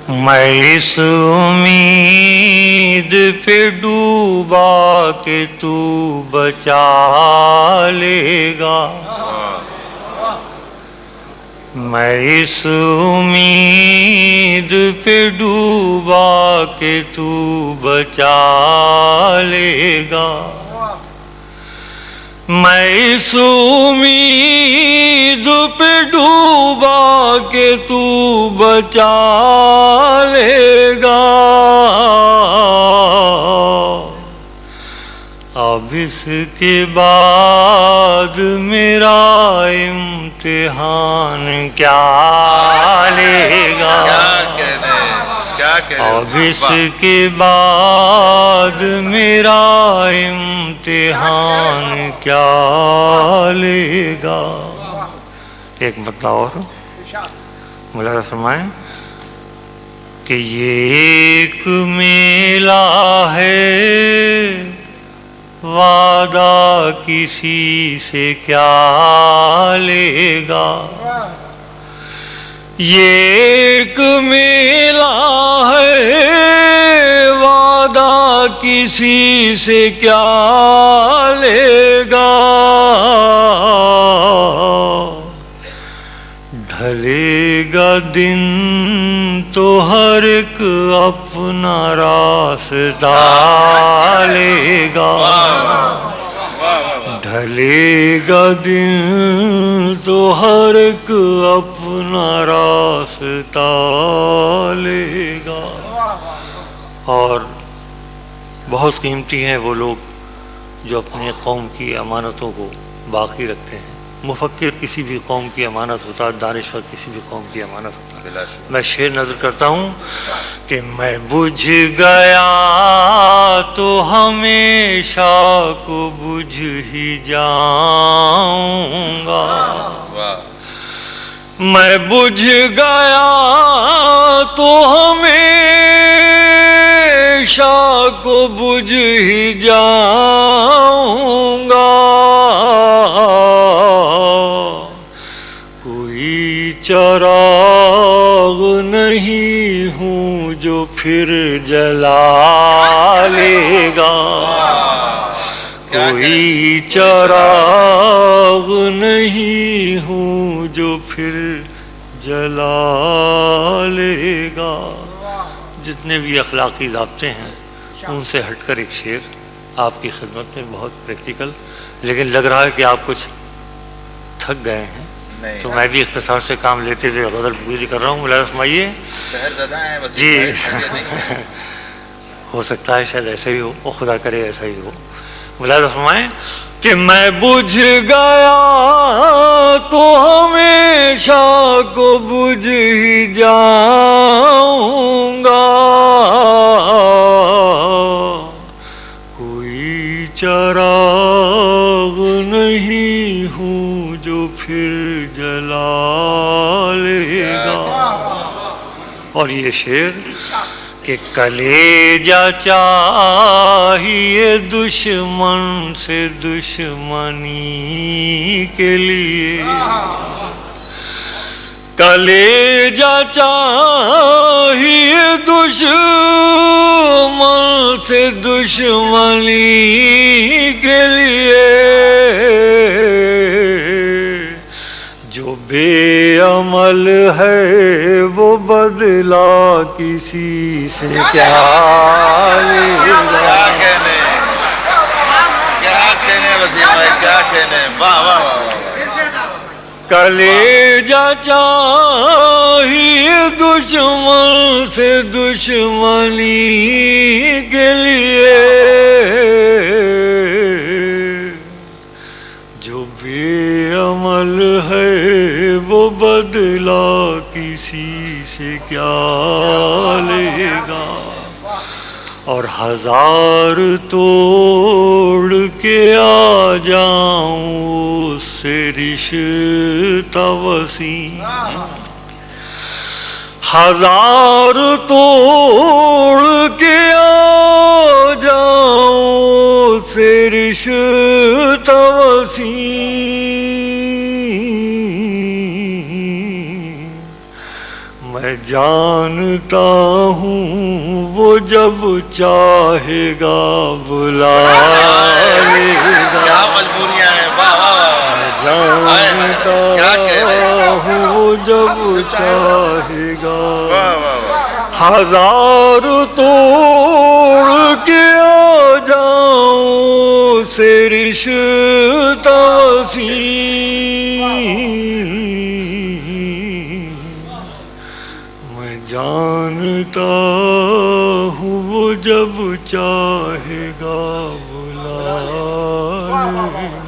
میں اس امید پہ ڈوبا کہ تو بچا لے گا، میں اس امید پہ ڈوبا کہ تو بچا لے گا، میں اس امید پہ ڈوبا کہ تو بچا لے گا، اب اس کے بعد میرا امتحان کیا لے گا، اب اس کے بعد میرا امتحان کیا لے گا۔ ایک مطلب اور ملاحظہ فرمائیں کہ یہ ایک میلہ ہے، وعدہ کسی سے کیا لے گا، یہ ایک میلہ ہے، وعدہ کسی سے کیا لے گا، ڈھلے گا دن تو ہر ایک اپنا راستہ لے گا، ڈھلے گا دن تو ہر ایک اپنا راستہ لے گا۔ اور بہت قیمتی ہیں وہ لوگ جو اپنے قوم کی امانتوں کو باقی رکھتے ہیں۔ مفکر کسی بھی قوم کی امانت ہوتا ہے، دانشور کسی بھی قوم کی امانت ہوتا ہے۔ میں شعر نظر کرتا ہوں کہ میں بجھ گیا تو ہمیشہ کو بجھ ہی جاؤں گا، میں بجھ گیا تو ہمیشہ کو بجھ ہی جاؤں گا، چراغ نہیں ہوں جو پھر جلا لے گا، کوئی چراغ نہیں ہوں جو پھر جلا لے گا۔ جتنے بھی اخلاقی ضابطے ہیں ان سے ہٹ کر ایک شعر آپ کی خدمت میں، بہت پریکٹیکل، لیکن لگ رہا ہے کہ آپ کچھ تھک گئے ہیں، تو میں بھی اختصار سے کام لیتے ہوئے غزل پوری کر رہا ہوں۔ ملاحظہ فرمائیے جی، ہو سکتا ہے شاید ایسا ہی ہو، اور خدا کرے ایسا ہی ہو۔ ملاحظہ فرمائیں کہ میں بجھ گیا تو ہمیشہ کو بجھ ہی جاؤں گا، کوئی چراغ نہیں ہوں جو پھر جلا لے گا۔ اور یہ شعر کہ کلیجہ چاہیے دشمن سے دشمنی کے لیے، کلیجہ چاہیے دشمن سے دشمنی کے لیے، جو بے عمل ہے وہ بدلا کسی سے کیا لے گا، کیا کہنے وسیم بھائی، کیا کہنے، واہ واہ واہ۔ کلیجہ چاہیے دشمن سے دشمنی کے لیے، جو بے عمل ہے وہ بدلا کسی سے کیا لے گا، اور ہزار توڑ کے آ جاؤں اس سے رشتہ وسیع، ہزار توڑ کے آ جاؤں اس سے رشتہ وسیع، میں جانتا ہوں وہ جب چاہے گا بلا لے گا کیا مجبوریاں ہیں واہ واہ واہ جانتا ہوں وہ جب چاہے گا واہ واہ ہزار توڑ کے آ جاؤں سے رشتہ وسیع میں جانتا ہوں وہ جب چاہے گا بلا لے گا